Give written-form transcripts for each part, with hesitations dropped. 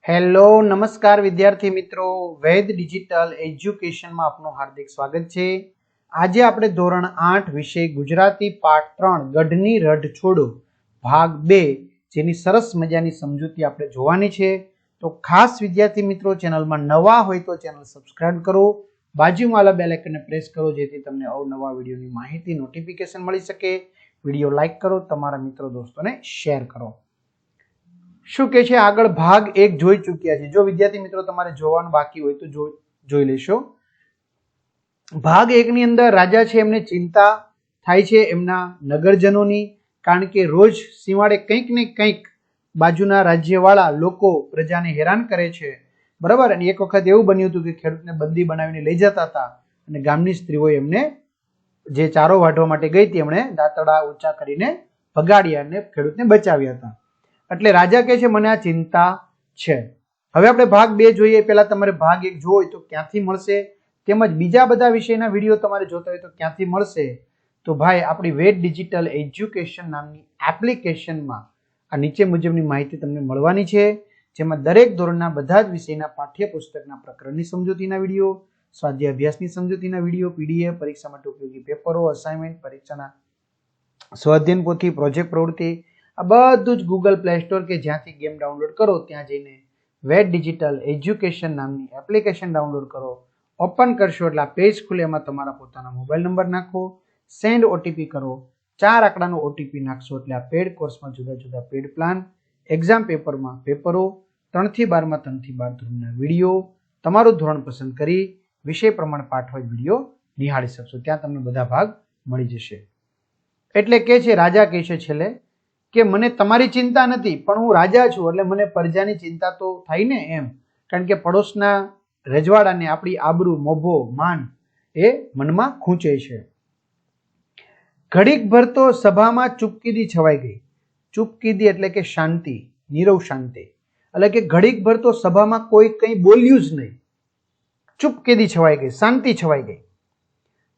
Hello નમસ્કાર વિદ્યાર્થી મિત્રો, વેદ ડિજિટલ એજ્યુકેશનમાં આપનું હાર્દિક સ્વાગત છે। આજે આપણે ધોરણ 8 વિષય ગુજરાતી પાઠ 3 ગઢની રઢ છોડો ભાગ 2 જેની સરસ મજાની સમજૂતી આપણે જોવાની છે। તો ખાસ વિદ્યાર્થી મિત્રો, ચેનલમાં નવા હોય તો ચેનલ સબસ્ક્રાઇબ કરો, બાજુમાં આવેલા બેલ આઇકનને પ્રેસ કરો જેથી તમને અવનવા વિડીયોની માહિતી નોટિફિકેશન મળી શકે। વિડીયો લાઈક કરો, તમારા મિત્રો દોસ્તોને શેર કરો। શું કે છે આગળ ભાગ 1 જોઈ ચૂક્યા છે। જો વિદ્યાર્થી મિત્રો તમારે જોવાનું બાકી હોય તો જોઈ લેશો। ભાગ 1 ની અંદર રાજા છે એમને ચિંતા થાય છે એમના નગરજનોની, કારણ કે રોજ સિવાડે કંઈક ને કંઈક બાજુના રાજ્યવાળા લોકો પ્રજાને હેરાન કરે છે, બરાબર। અને એક વખત એવું બન્યું હતું કે ખેડૂતને બંદી બનાવીને લઈ જતા હતા અને ગામની સ્ત્રીઓ એમને જે ચારો વાઢવા માટે ગઈ હતી એમણે દાંતડા ઊંચા કરીને ભગાડ્યા અને ખેડૂતને બચાવ્યા હતા। એટલે રાજા કહે છે મને આ ચિંતા છે। હવે આપણે ભાગ 2 જોઈએ। પહેલા તમારે ભાગ 1 જોવો હોય તો ક્યાંથી મળશે, તેમજ બીજા બધા વિષયના વિડીયો તમારે જોતા હોય તો ક્યાંથી મળશે? તો ભાઈ આપણી વેદ ડિજિટલ એજ્યુકેશન નામની એપ્લિકેશનમાં આ નીચે મુજબની માહિતી તમને મળવાની છે, જેમાં દરેક ધોરણના બધા જ વિષયના પાઠ્યપુસ્તકના પ્રકરણની સમજૂતીના વિડીયો, સ્વાધ્યાય અભ્યાસની સમજૂતીના વિડીયો, પીડીએફ, પરીક્ષા માટે ઉપયોગી પેપરો, અસાઇનમેન્ટ, પરીક્ષાના સ્વાધ્યાયન પોથી, પ્રોજેક્ટ પ્રવૃત્તિ, આ બધું જ ગૂગલ પ્લે સ્ટોર કે જ્યાંથી ગેમ ડાઉનલોડ કરો ત્યાં જઈને વેદ ડિજિટલ એજ્યુકેશન નામની એપ્લિકેશન ડાઉનલોડ કરો। ઓપન કરશો એટલે આ પેજ ખુલે, એમાં તમારા પોતાના મોબાઈલ નંબર નાખો, સેન્ડ ઓટીપી કરો, 4 આંકડાનો ઓટીપી નાખશો એટલે આ પેડ કોર્સમાં જુદા જુદા પેડ પ્લાન, એક્ઝામ પેપરમાં પેપરો, 3 થી 12 માં 3 થી 12 ધોરણના વિડીયો, તમારું ધોરણ પસંદ કરી વિષય પ્રમાણે પાઠ હોય વિડીયો નિહાળી શકશો। ત્યાં તમને બધા ભાગ મળી જશે। એટલે કે છે રાજા કહે છે છેલ્લે કે મને તમારી ચિંતા નથી, પણ હું રાજા છું એટલે મને પ્રજાની ચિંતા તો થાય ને એમ, કારણ કે પડોશના રજવાડાને આપણી આબરૂ, મોભો, માન એ મનમાં ખૂંચે છે। ઘડીક ભર તો સભામાં ચૂપકીદી છવાઈ ગઈ। ચૂપકીદી એટલે કે શાંતિ, નીરવ શાંતિ, એટલે કે ઘડીક ભર તો સભામાં કોઈ કંઈ બોલ્યું જ નહીં, ચૂપકીદી છવાઈ ગઈ, શાંતિ છવાઈ ગઈ।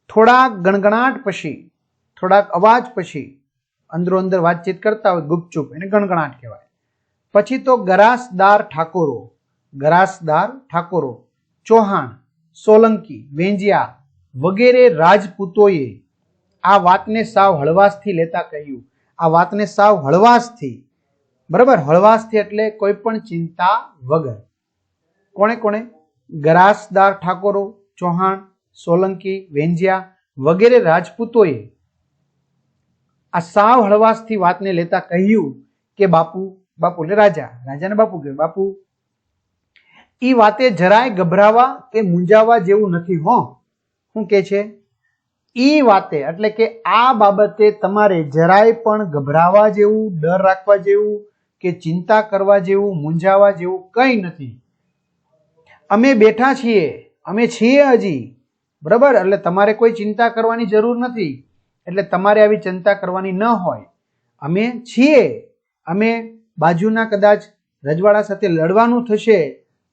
થોડાક ગણગણાટ પછી, થોડાક અવાજ પછી, અંદરો અંદર વાતચીત કરતા હોય ગુપચુપ, એને ગણગણાટ કહેવાય। પછી તો ગરાસદાર ઠાકોરો, ચૌહાણ, સોલંકી, વેંજિયા વગેરે રાજપૂતોએ આ વાતને સાવ હળવાશથી લેતા કહ્યું। આ વાતને સાવ હળવાશથી, બરાબર, હળવાશથી એટલે કોઈ પણ ચિંતા વગર। કોણે કોણે? ગરાસદાર ઠાકોરો, ચૌહાણ, સોલંકી, વેંજિયા વગેરે રાજપૂતોએ આ સાવ હળવાશથી વાતને લેતા કહ્યું કે બાપુ એટલે રાજાને બાપુ કહ્યું, બાપુ ઈ વાતે જરાય ગભરાવા કે મૂંઝાવા જેવું નથી હો। શું કે છે? ઈ વાતે એટલે કે આ બાબતે તમારે જરાય પણ ગભરાવા જેવું, ડર રાખવા જેવું કે ચિંતા કરવા જેવું, મૂંઝાવા જેવું કંઈ નથી। અમે બેઠા છીએ, અમે છીએ હજી, બરાબર। એટલે તમારે કોઈ ચિંતા કરવાની જરૂર નથી, એટલે તમારે આવી ચિંતા કરવાની ન હોય। અમે છીએ, અમે બાજુના કદાચ રજવાડા સાથે લડવાનું થશે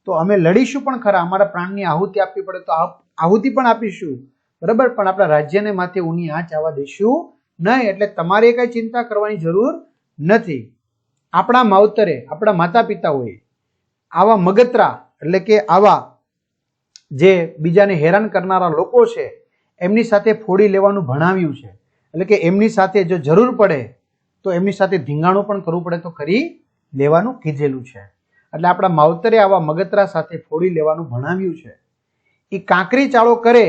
તો અમે લડીશું પણ ખરા, અમારા પ્રાણની આહુતિ આપવી પડે તો આહુતિ પણ આપીશું, બરાબર, પણ આપણા રાજ્યને માથે ઊની આંચ આવવા દઈશું નહીં। એટલે તમારે કઈ ચિંતા કરવાની જરૂર નથી। આપણા માવતરે, આપણા માતા પિતાઓએ આવા મગતરા એટલે કે આવા જે બીજાને હેરાન કરનારા લોકો છે એમની સાથે ફોડી લેવાનું ભણાવ્યું છે। એટલે કે એમની સાથે જો જરૂર પડે તો એમની સાથે ધીંગાણું પણ કરવું પડે તો કરી લેવાનું કીધેલું છે। એટલે આપણા માવતરે આવા મગતરા સાથે ફોડી લેવાનું ભણાવ્યું છે। એ કાંકરી ચાળો કરે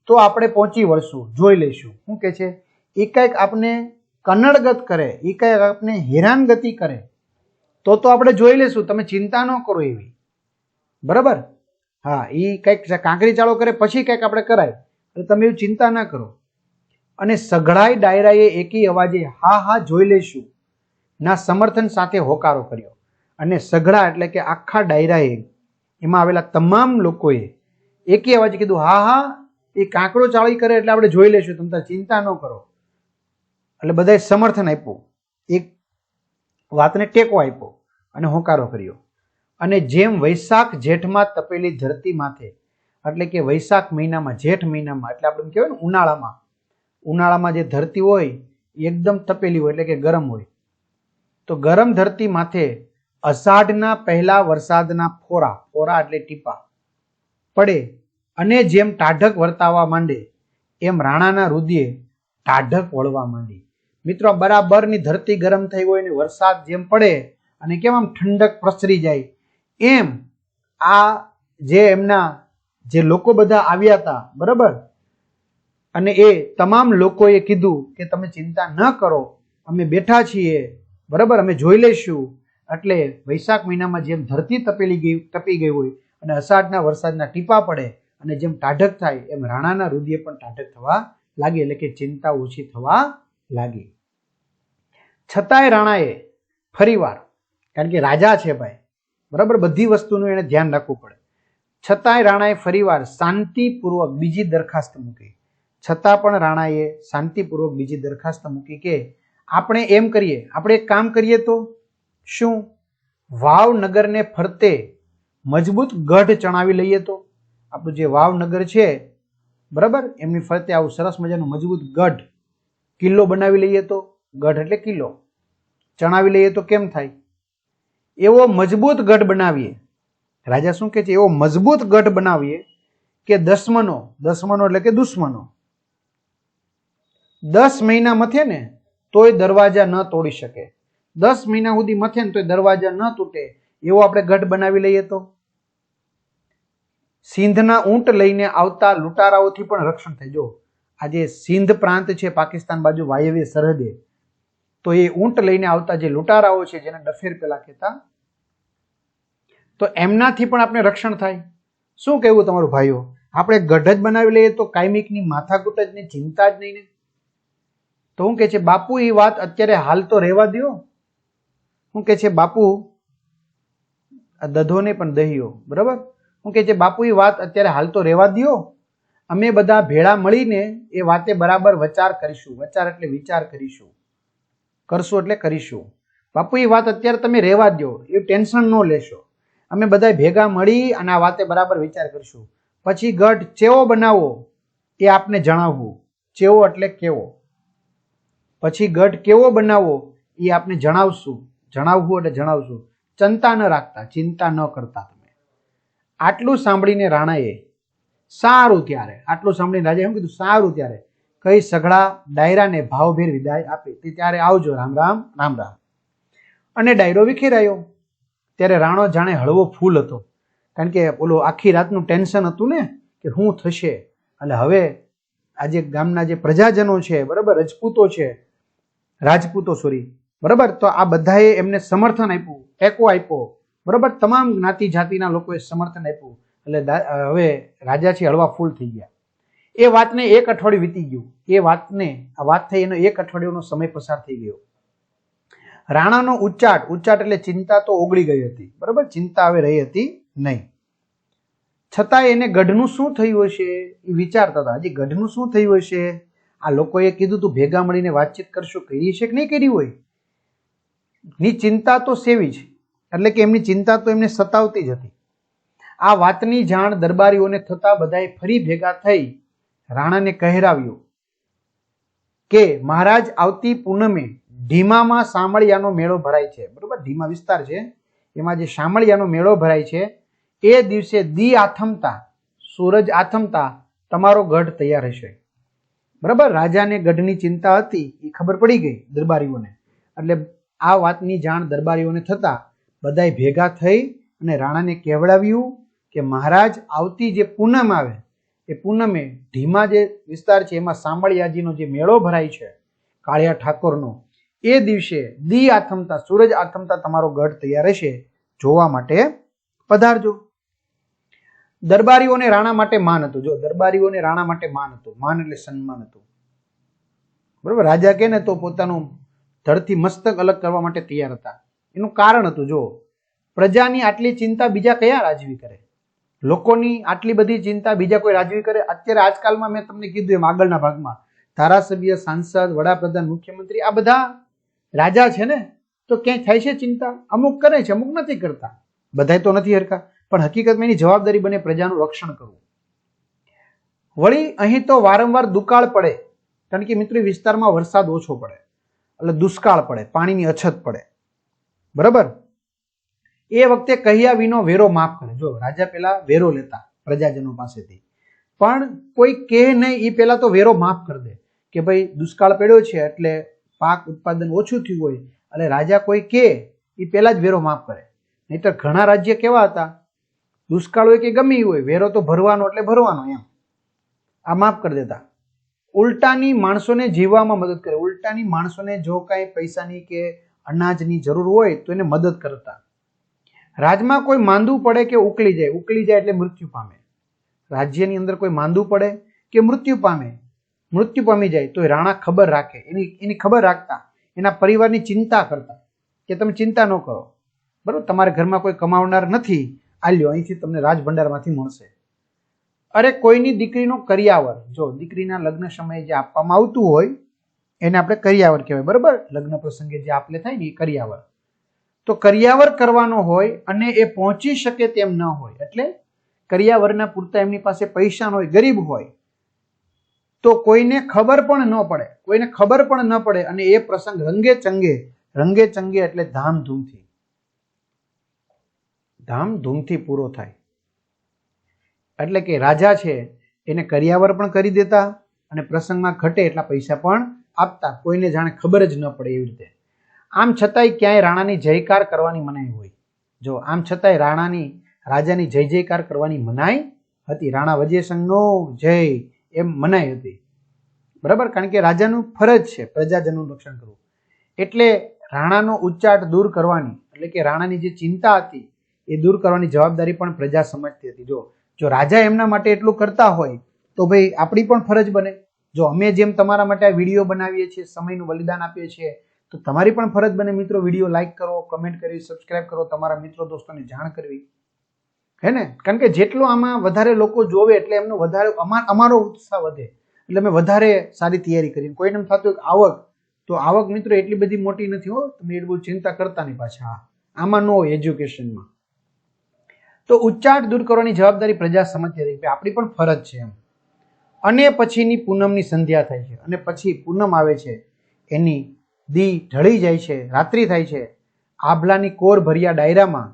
તો આપણે પહોંચી વળશું, જોઈ લઈશું। શું કે છે? એ કંઈક આપણે કન્નડગત કરે, એ કંઈક આપણે હેરાનગતિ કરે તો આપણે જોઈ લઈશું, તમે ચિંતા ન કરો એવી, બરાબર। હા, એ કંઈક કાંકરી ચાળો કરે પછી કંઈક આપણે કરાય તો તમે એવી ચિંતા ના કરો। અને સઘળાઈ ડાયરાએ એકી અવાજે હા હા જોઈ લઈશું ના સમર્થન સાથે હોકારો કર્યો। અને સઘળા એટલે કે આખા ડાયરાએ, એમાં આવેલા તમામ લોકોએ એકી અવાજે કીધું હા હા, એ કાંકરો ચાળી કરે એટલે આપણે જોઈ લઈશું, તમે ચિંતા ન કરો। એટલે બધાએ સમર્થન આપ્યું, એક વાતને ટેકો આપ્યો અને હોકારો કર્યો। અને જેમ વૈશાખ જેઠમાં તપેલી ધરતી માથે, એટલે કે વૈશાખ મહિનામાં, જેઠ મહિનામાં, એટલે આપણે કહેવાય ને ઉનાળામાં જે ધરતી હોય એ એકદમ તપેલી હોય એટલે કે ગરમ હોય, તો ગરમ ધરતી માથે અષાઢના પહેલા વરસાદના ફોરા, ફોરા એટલે ટીપા પડે અને જેમ ટાઢક વર્તાવા માંડે એમ રાણાના રુધિરે ટાઢક વળવા માંડી. મિત્રો, બરાબરની ધરતી ગરમ થઈ હોય ને વરસાદ જેમ પડે અને કેમ આમ ઠંડક પ્રસરી જાય એમ આ જે એમના જે લોકો બધા આવ્યા હતા, બરાબર, અને એ તમામ લોકોએ કીધું કે તમે ચિંતા ન કરો, અમે બેઠા છીએ, બરાબર, અમે જોઈ લઈશું. એટલે વૈશાખ મહિનામાં જેમ ધરતી તપી ગઈ હોય અને અષાઢના વરસાદના ટીપા પડે અને જેમ ટાઢક થાય એમ રાણાના રુધિરે પણ ટાઢક થવા લાગી, એટલે કે ચિંતા ઓછી થવા લાગી. છતાંય રાણાએ ફરીવાર, કારણ કે રાજા છે ભાઈ, બરાબર, બધી વસ્તુનું એને ધ્યાન રાખવું પડે, છતાંય રાણાએ ફરીવાર શાંતિપૂર્વક બીજી દરખાસ્ત મૂકી. છતાં પણ રાણાએ શાંતિપૂર્વક બીજી દરખાસ્ત મૂકી કે આપણે એમ કરીએ, આપણે એક કામ કરીએ તો શું, વાવનગરને ફરતે મજબૂત ગઢ ચણાવી લઈએ તો. આપણું જે વાવનગર છે, બરાબર, એમની ફરતે આવું સરસ મજાનું મજબૂત ગઢ, કિલ્લો બનાવી લઈએ તો. ગઢ એટલે કિલ્લો. ચણાવી લઈએ તો કેમ થાય? એવો મજબૂત ગઢ બનાવીએ. રાજા શું કહે છે? એવો મજબૂત ગઢ બનાવીએ કે દુશ્મનો એટલે કે દુશ્મનો 10 મહિના મથે ને તોય દરવાજા ન તોડી શકે. 10 મહિના સુધી મથે ને તોય દરવાજા ન તૂટે એવો આપણે ગઢ બનાવી લઈએ તો. સિંધના ઊંટ લઈને આવતા લૂંટારાઓથી પણ રક્ષણ થાય. જો આજે સિંધ પ્રાંત છે પાકિસ્તાન બાજુ વાયવ્ય સરહદે, તો એ ઊંટ લઈને આવતા જે લૂંટારાઓ છે, જેને ડફેર પેલા કહેતા, તો એમનાથી પણ આપણે રક્ષણ થાય. શું કહેવું તમારું ભાઈઓ? આપણે ગઢ જ બનાવી લઈએ તો કાયમિકની માથાકૂટ જ નહીં, ચિંતા જ નહીં ને. તો હું કહે છે બાપુ, એ વાત અત્યારે હાલ તો રહેવા દો. હું કહે છે બાપુ, દધોને પણ દહિયો, બરાબર. હું કહે છે બાપુ, એ વાત અત્યારે હાલ તો રહેવા દો. અમે બધા ભેળા મળીને એ વાતે બરાબર વિચાર કરીશું. વિચાર એટલે વિચાર કરીશું, કરશું એટલે કરીશું. બાપુ, એ વાત અત્યારે તમે રહેવા દો, એ ટેન્શન ન લેશો. અમે બધા ભેગા મળી અને આ વાતે બરાબર વિચાર કરીશું. પછી ગઢ ચેવો બનાવવો એ આપને જણાવવું. ચેવો એટલે કેવો. પછી ગઢ કેવો બનાવવો એ આપને જણાવશું. જણાવવું એટલે જણાવશું. ચિંતા ન રાખતા, ચિંતા ન કરતા તમે. આટલું સાંભળીને રાણાએ સારું ત્યારે, આટલું સાંભળીને રાજાએ શું કીધું? સારું ત્યારે કઈ સઘળા ડાયરાને ભાવભેર વિદાય આપી. તે ત્યારે આવજો, રામ રામ, રામ રામ. અને ડાયરો વિખેરાયો. ત્યારે રાણો જાણે હળવો ફૂલ હતો, કારણ કે ઓલો આખી રાતનું ટેન્શન હતું ને કે શું થશે. એટલે હવે આજે ગામના જે પ્રજાજનો છે, બરાબર, રાજપૂતો સોરી, બરાબર, તો આ બધાએ એમને સમર્થન આપ્યું, ટેકો આપ્યો, બરાબર, તમામ જ્ઞાતિ જાતિના લોકોએ સમર્થન આપ્યું. એટલે હવે રાજા છે હળવા ફૂલ થઈ ગયા. એ વાતને 1 અઠવાડિયું વીતી ગયું. આ વાત થઈ એનો 1 અઠવાડિયાનો સમય પસાર થઈ ગયો. રાણાનો ઉચ્ચાટ એટલે ચિંતા તો ઓગળી ગઈ હતી, બરાબર, ચિંતા હવે રહી હતી નહીં. છતાં એને ગઢનું શું થયું હશે એ વિચારતા હતા. હજી ગઢનું શું થયું હશે? આ લોકોએ કીધું તું ભેગા મળીને વાતચીત કરશું, કરી છે કે નહીં કરી હોય? ની ચિંતા તો સેવી છે, એટલે કે એમની ચિંતા તો એમને સતાવતી જ હતી. આ વાતની જાણ દરબારીઓને થતા બધાએ ફરી ભેગા થઈ રાણાને કહેરાવ્યું કે મહારાજ, આવતી પૂનમે ઢીમામાં શામળિયાનો મેળો ભરાય છે, બરોબર. ઢીમા વિસ્તાર છે, એમાં જે શામળિયાનો મેળો ભરાય છે, એ દિવસે દી આથમતા, સૂરજ આથમતા તમારો ગઢ તૈયાર હશે, બરાબર. રાજાને ગઢની ચિંતા હતી એ ખબર પડી ગઈ દરબારીઓને. એટલે આ વાતની જાણ દરબારીઓને થતા બધાય ભેગા થઈ અને રાણાને કહેવડાવ્યું કે મહારાજ, આવતી જે પૂનમ આવે એ પૂનમે ઢીમા જે વિસ્તાર છે એમાં શામળિયાજીનો જે મેળો ભરાય છે કાળિયા ઠાકોરનો, એ દિવસે દી આથમતા, સૂરજ આથમતા તમારો ગઢ તૈયાર હશે, જોવા માટે પધારજો. દરબારીઓને રાણા માટે માન હતું. જો દરબારીઓને રાણા માટે માન હતું. માન એટલે સન્માન હતું, બરોબર. રાજા કે ને તો પોતાનું ધડથી મસ્તક અલગ કરવા માટે તૈયાર હતા. એનું કારણ હતું, જો પ્રજાની આટલી ચિંતા બીજા કયા રાજવી કરે? લોકોની આટલી બધી ચિંતા બીજા કોઈ રાજવી કરે? અત્યારે આજકાલમાં મેં તમને કીધું એમ આગળના ભાગમાં ધારાસભ્ય, સાંસદ, વડાપ્રધાન, મુખ્યમંત્રી આ બધા રાજા છે ને, તો ક્યાંય થાય છે ચિંતા? અમુક કરે છે, અમુક નથી કરતા. બધાય તો નથી હરખા, પણ હકીકતમાં એની જવાબદારી બને પ્રજાનું રક્ષણ કરવું. વળી અહીં તો વારંવાર દુકાળ પડે, કારણ કે મિત્રો વિસ્તારમાં વરસાદ ઓછો પડે એટલે દુષ્કાળ પડે, પાણીની અછત પડે, બરાબર. એ વખતે કહ્યા વિનો વેરો માફ કરે. જો રાજા પેલા વેરો લેતા પ્રજાજનો પાસેથી, પણ કોઈ કહે નહીં એ પેલા તો વેરો માફ કરી દે કે ભાઈ દુષ્કાળ પડ્યો છે એટલે પાક ઉત્પાદન ઓછું થયું હોય એટલે રાજા કોઈ કહે એ પેલા જ વેરો માફ કરે. નહીતર ઘણા રાજ્ય કેવા હતા, દુષ્કાળ હોય કે ગમે હોય વેરો તો ભરવાનો એટલે ભરવાનો એમ, આ માફ કરી દેતા. ઉલટાની માણસોને જીવવામાં મદદ કરે. ઉલટાની માણસોને જો કાંઈ પૈસાની કે અનાજની જરૂર હોય તો એને મદદ કરતા. રાજમાં કોઈ માંદું પડે કે ઉકલી જાય એટલે મૃત્યુ પામે. રાજ્યની અંદર કોઈ માંદું પડે કે મૃત્યુ પામી જાય તો રાણા ખબર રાખે, એની ખબર રાખતા, એના પરિવારની ચિંતા કરતા કે તમે ચિંતા ન કરો, બરોબર, તમારા ઘરમાં કોઈ કમાવનાર નથી, આલ્યો અહીંથી તમને રાજભંડારમાંથી મળશે. અરે કોઈની દીકરીનો કરિયાવર, જો દીકરીના લગ્ન સમયે જે આપવામાં આવતું હોય એને આપણે કરિયાવર કહેવાય, બરોબર, લગ્ન પ્રસંગે જે આપલે થાય ને એ કરિયાવર. તો કરિયાવર કરવાનો હોય અને એ પહોંચી શકે તેમ ન હોય, એટલે કરિયાવરના પૂરતા એમની પાસે પૈસા ન હોય, ગરીબ હોય, તો કોઈને ખબર પણ ન પડે અને એ પ્રસંગ રંગે ચંગે એટલે ધામધૂમથી પૂરો થાય. એટલે કે રાજા છે એને કરિયાવર પણ કરી દેતા અને પ્રસંગમાં ઘટે એટલા પૈસા પણ આપતા, કોઈને જાણે ખબર જ ન પડે એવી રીતે. આમ છતાંય ક્યાંય રાણાની જયકાર કરવાની મનાઈ હોય. જો આમ છતાંય રાજાની જય જયકાર કરવાની મનાઈ હતી. રાણા વજયસંઘનો જય એમ મનાઈ હતી, બરાબર, કારણ કે રાજાનું ફરજ છે પ્રજાજનનું રક્ષણ કરવું. એટલે રાણાનો ઉચ્ચાટ દૂર કરવાની, એટલે કે રાણાની જે ચિંતા હતી એ દૂર કરવાની જવાબદારી પણ પ્રજા સમજતી હતી. જો રાજા એમના માટે એટલું કરતા હોય તો ભાઈ આપણી પણ ફરજ બને. જો અમે જેમ તમારા માટે આ વિડીયો બનાવીએ છીએ, સમયનું બલિદાન આપીએ છીએ, તો તમારી પણ ફરજ બને મિત્રો, વિડીયો લાઈક કરો, કમેન્ટ કરી, સબસ્ક્રાઇબ કરો, તમારા મિત્રો દોસ્તોને જાણ કરવી, હે ને? કારણ કે જેટલું આમાં વધારે લોકો જોવે એટલે એમનો વધારે અમારો ઉત્સાહ વધે, એટલે અમે વધારે સારી તૈયારી કરી. કોઈને એમ થતું આવક, તો આવક મિત્રો એટલી બધી મોટી નથી હો, તમે એટલું બધું ચિંતા કરતા નહીં પાછા, આમાં ન હોય એજ્યુકેશનમાં. તો ઉચ્ચાટ દૂર કરવાની જવાબદારી પ્રજા સમજતી હતી, આપણી પણ ફરજ છે એમ. અને પછીની પૂનમની સંધ્યા થાય છે, અને પછી પૂનમ આવે છે, એની દી ઢળી જાય છે, રાત્રિ થાય છે. આભલાની કોર ભર્યા ડાયરામાં,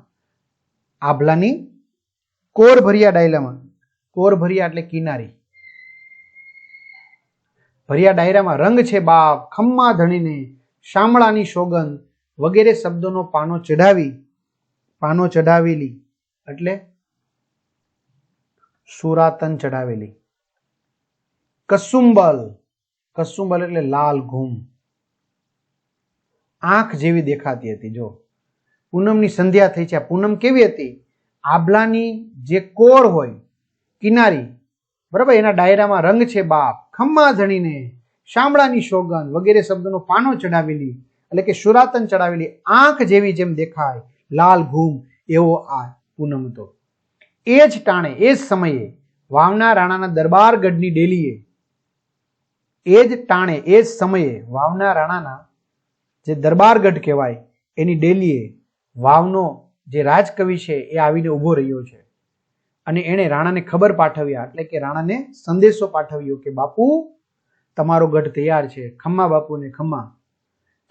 કોર ભર્યા એટલે કિનારી, ભર્યા ડાયરામાં રંગ છે બાપ, ખમ્મા ધણીને, શામળાની સોગંદ વગેરે શબ્દોનો પાનો ચઢાવેલી એટલે સુરાતન ચઢાવેલી. કસુંબલ એટલે લાલ ઘૂમ, આંખ જેવી દેખાતી હતી. જો પૂનમની સંધ્યા થઈ છે. પૂનમ કેવી હતી? આભલાની જે કોર હોય, કિનારી, બરાબર, એના ડાયરામાં રંગ છે બાપ, ખમ્મા ધણીને, શામળાની સોગંદ વગેરે શબ્દોનો પાનો ચડાવેલી એટલે કે સુરાતન ચડાવેલી, આંખ જેવી જેમ દેખાય, લાલ ઘૂમ, એવો આ પૂનમ હતો. એ જ સમયે વાવના રાણાના દરબારગઢની ડેલીએ, વાવના રાણાના જે દરબારગઢ કહેવાય એની ડેલીએ વાવનો જે રાજકવિ છે એ આવીને ઉભો રહ્યો છે અને એણે રાણાને ખબર પાઠવ્યા, એટલે કે રાણાને સંદેશો પાઠવ્યો કે બાપુ તમારો ગઢ તૈયાર છે, ખમ્મા બાપુને ખમ્મા,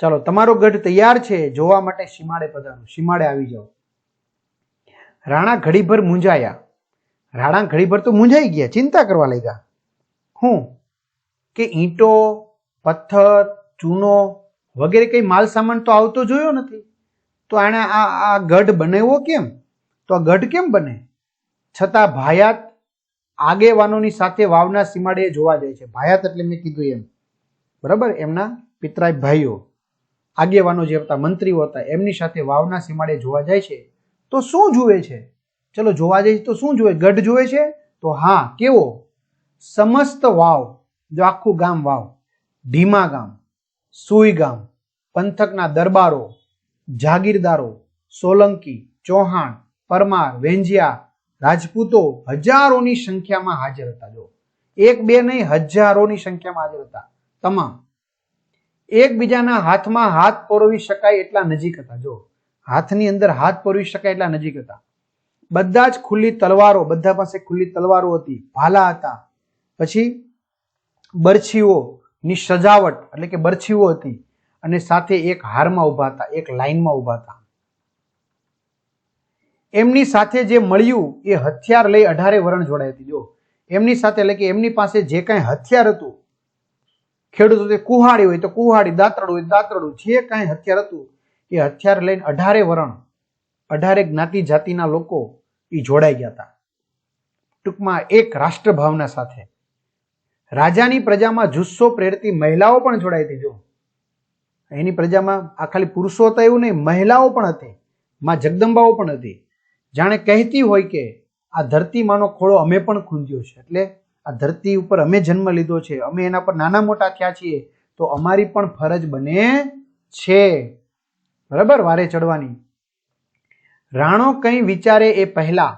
ચાલો તમારો ગઢ તૈયાર છે, જોવા માટે સીમાડે પધારો, સીમાડે આવી જાઓ. રાણા ઘડીભર તો મૂંઝાઈ ગયા, ચિંતા કરવા લાગ્યા. હું કે ઈંટો, પથ્થર, ચૂનો વગેરે કઈ માલ સામાન તો આવતો જોયો નથી, તો આણે આ ગઢ બનાવ્યો કેમ? તો આ ગઢ કેમ બને? છતાં ભાયાત આગેવાનોની સાથે વાવના સીમાડે જોવા જાય છે. ભાયાત એટલે મેં કીધું એમ, બરાબર, એમના પિતરાય ભાઈઓ, આગેવાનો જે હતા, મંત્રીઓ હતા, એમની સાથે વાવના સીમાડે જોવા જાય છે. તો શું જુએ છે? ચલો જોવા જાય તો શું જુએ? ગઢ જુએ છે. તો હા, કેવો? સમસ્ત વાવ, જો આખું ગામ વાવ, ઢીમા ગામ, સુઈ ગામ, પંથકના દરબારો, જાગીરદારો, સોલંકી, ચૌહાણ, પરમાર, વેંજિયા, રાજપૂતો હજારોની સંખ્યામાં હાજર હતા. જો એક બે નહીં, હજારોની સંખ્યામાં હાજર હતા. તમામ એકબીજાના હાથમાં હાથ પરોવી શકાય એટલા નજીક હતા. જો હાથની અંદર હાથ પરોવી શકાય એટલા નજીક હતા. બધા જ ખુલ્લી તલવારો, બધા પાસે ખુલ્લી તલવારો હતી, ભાલા હતા. પછી બરછીઓની સજાવટ એટલે કે બરછીઓ હતી અને સાથે એક હારમાં ઉભા હતા, એક લાઈનમાં ઉભા હતા. એમની સાથે જે મળ્યું એ હથિયાર લઈ 18 વરણ જોડાઈ હતી. જો એમની સાથે એટલે કે એમની પાસે જે કાંઈ હથિયાર હતું, ખેડૂતો તે કુહાડી હોય તો કુહાડી, દાંતરડું હોય દાંતરડું, જે કાંઈ હથિયાર હતું એ હથિયાર લઈને 18 વરણ 18 જ્ઞાતિ જાતિના લોકો એ જોડાઈ ગયા હતા. ટૂંકમાં એક રાષ્ટ્રભાવના સાથે. રાજાની પ્રજામાં જુસ્સો પ્રેરતી મહિલાઓ પણ જોડાઈ હતી. જો એની પ્રજામાં આ ખાલી પુરુષો હતા એવું નહીં, મહિલાઓ પણ હતી, માં જગદંબાઓ પણ હતી. જાણે કહેતી હોય કે આ ધરતીમાંનો ખોળો અમે પણ ખૂંદ્યો છે, એટલે આ ધરતી ઉપર અમે જન્મ લીધો છે, અમે એના પર નાના મોટા થયા છીએ, તો અમારી પણ ફરજ બને છે, બરાબર, વારે ચડવાની. રાણો કંઈ વિચારે એ પહેલા,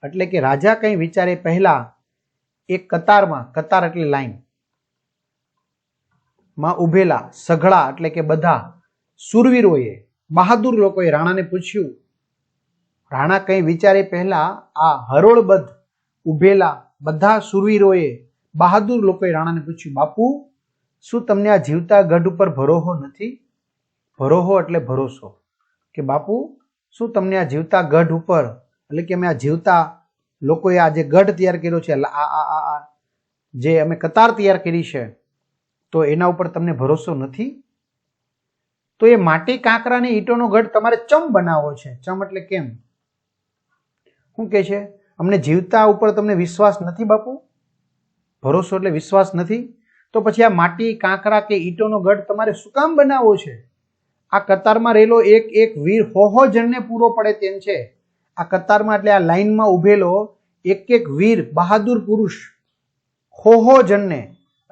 એટલે કે રાજા કંઈ વિચારે પહેલા એક કતારમાં, કતાર એટલે લાઈન માં ઉભેલા સઘળા એટલે કે બધા સુરવીરોએ, બહાદુર લોકોએ રાણાને પૂછ્યું. રાણા કંઈ વિચારે પહેલા આ હરોળબદ્ધ ઉભેલા બધા સુરવીરોએ, બહાદુર લોકોએ રાણાને પૂછ્યું, બાપુ શું તમને આ જીવતા ગઢ ઉપર ભરોસો નથી? ભરોસો એટલે ભરોસો, કે બાપુ શું તમને આ જીવતા ગઢ ઉપર, એટલે કે અમે આ જીવતા લોકોએ આ જે ગઢ તૈયાર કર્યો છે, જે અમે કતાર તૈયાર કરી છે, તો એના ઉપર તમને ભરોસો નથી? તો એ માટી કાંકરા ને ઈંટોનો ગઢ તમારે ચમ બનાવવો છે? ચમ એટલે કેમ? શું કે છે? અમને જીવતા ઉપર તમને વિશ્વાસ નથી બાપુ? ભરોસો એટલે વિશ્વાસ નથી? તો પછી આ માટી કાંકરા કે ઈંટોનો ગઢ તમારે શું કામ બનાવવો છે? આ કતારમાં રહેલો એક એક વીર હોહો જણને પૂરો પડે તેમ છે. આ કતારમાં એટલે આ લાઈનમાં ઉભેલો એક એક વીર બહાદુર પુરુષ હોહો જણને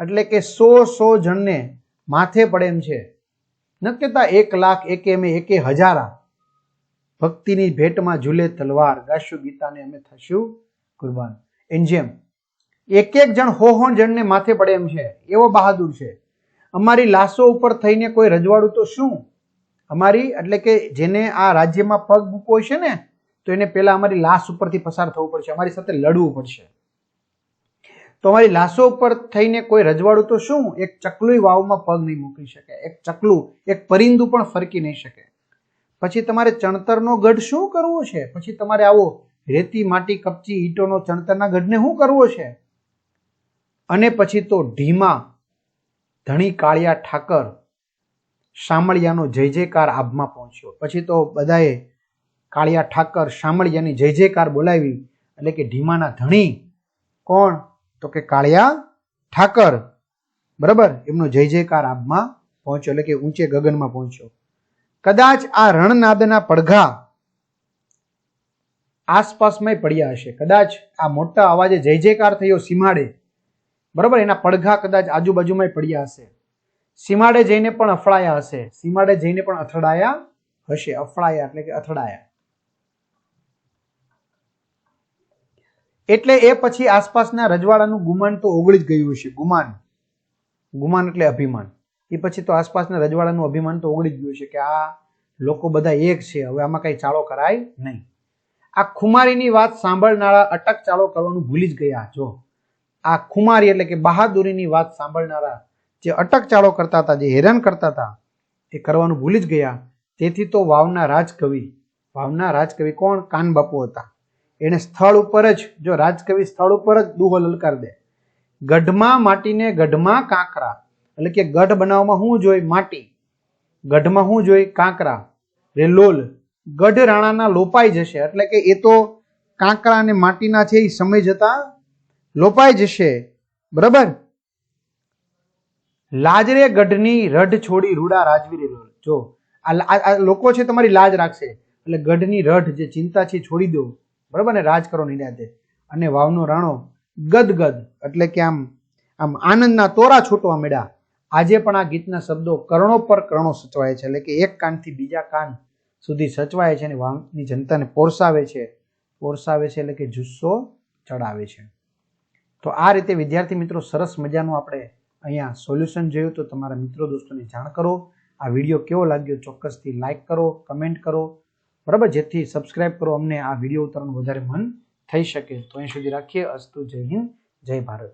એટલે કે 100 જણને માથે પડે એમ છે. ન કહેતા 1 લાખ એકે મેં એકે હજારા, ભક્તિની ભેટમાં ઝૂલે તલવાર, ગાશું ગીતાને અમે થશું કુરબાન. એમ જેમ એક એક જણ હોહો જણને માથે પડે એમ છે, એવો બહાદુર છે. અમારી લાશો ઉપર થઈને કોઈ રજવાડું તો શું? અમારી એટલે કે જેને આ રાજ્યમાં પગ મૂકવો છે ને, તો એને પહેલા અમારી લાશ ઉપરથી પસાર થવું પડશે, અમારી સાથે લડવું પડશે. તો અમારી લાશો ઉપર થઈને કોઈ રજવાડું તો શું? એક ચકલું વાવમાં પગ નહીં મૂકી શકે, એક ચકલું, એક પરિંદુ પણ ફરકી નહીં શકે. પછી તમારે ચણતરનો ગઢ શું કરવો છે? પછી તમારે આવો રેતી માટી કપચી ઈંટોનો ચણતરના ગઢને શું કરવો છે? અને પછી તો ઢીમા ધણી કાળિયા ઠાકર શામળિયાનો જય જયકાર આબમાં પહોંચ્યો. પછી તો બધાએ કાળિયા ઠાકર શામળિયાની જય જયકાર બોલાવી, એટલે કે ઢીમાના ધણી કોણ? તો કે કાળિયા ઠાકર, બરાબર, એમનો જય જયકાર આબમાં પહોંચ્યો, એટલે કે ઊંચે ગગનમાં પહોંચ્યો. કદાચ આ રણનાદના પડઘા આસપાસમાં પડ્યા હશે, કદાચ આ મોટા અવાજે જય જયકાર થયો સીમાડે, બરાબર, એના પડઘા કદાચ આજુબાજુમાં પડ્યા હશે. સીમાડે જઈને પણ અફળાયા હશે, સીમાડે જઈને પણ અથડાયા હશે. અફળાયા એટલે કે અથડાયા. એટલે એ પછી આસપાસના રજવાડાનું ગુમાન તો ઓગળી જ ગયું હશે. ગુમાન, ગુમાન એટલે અભિમાન. એ પછી તો આસપાસના રજવાડાનું અભિમાન તો ઓગળી જ ગયું છે કે આ લોકો બધા એક છે, હવે આમાં કઈ ચાળો કરાય નહીં. આ ખુમારીની વાત સાંભળનારા અટક ચાળો કરવાનું ભૂલી જ ગયા. જો આ ખુમારી એટલે કે બહાદુરીની વાત સાંભળનારા જે અટક ચાળો કરતા હતા, જે હેરાન કરતા હતા, એ કરવાનું ભૂલી જ ગયા. તેથી તો વાવના રાજકવિ કોણ? કાનબાપુ હતા. એને સ્થળ ઉપર જ, જો રાજકવિ સ્થળ ઉપર જ દુહો લલકાર દે, ગઢમાં માટીને ગઢમાં કાંકરા, એટલે કે ગઢ બનાવવામાં શું જોઈ? માટી. ગઢમાં શું જોઈ? કાંકરા. રેલોલ, ગઢ રાણાના લોપાઈ જશે, એટલે કે એ તો કાંકરા અને માટીના છે એ સમય જતા લોપાઈ જશે, બરાબર. લાજરે ગઢની રઢ છોડી રૂડા રાજવીરે રોલ. જો આ લોકો છે તમારી લાજ રાખશે, એટલે ગઢની રઢ જે ચિંતા છે છોડી દો, બરાબર, ને રાજ કરો નિરાતે. અને વાવનો રાણો ગદગદ એટલે કે આમ આમ આનંદના તોરા છૂટવા મળ્યા. આજે પણ આ ગીતના શબ્દો કર્ણો પર કર્ણો સચવાય છે, એટલે કે એક કાનથી બીજા કાન સુધી સચવાય છે અને વાવની જનતાને પોરસાવે છે. એટલે કે જુસ્સો ચડાવે છે. તો આ રીતે વિદ્યાર્થી મિત્રો સરસ મજાનું આપણે અહીંયા સોલ્યુશન જોયું. તો તમારા મિત્રો દોસ્તોને જાણ કરો. આ વિડીયો કેવો લાગ્યો ચોક્કસથી લાઈક કરો, કમેન્ટ કરો, બરાબર, જેથી સબસ્ક્રાઇબ કરો, અમને આ વિડીયો ઉતારવાનું વધારે મન થઈ શકે. તો અહીં સુધી રાખીએ. અસ્તુ. જય હિન્દ, જય ભારત.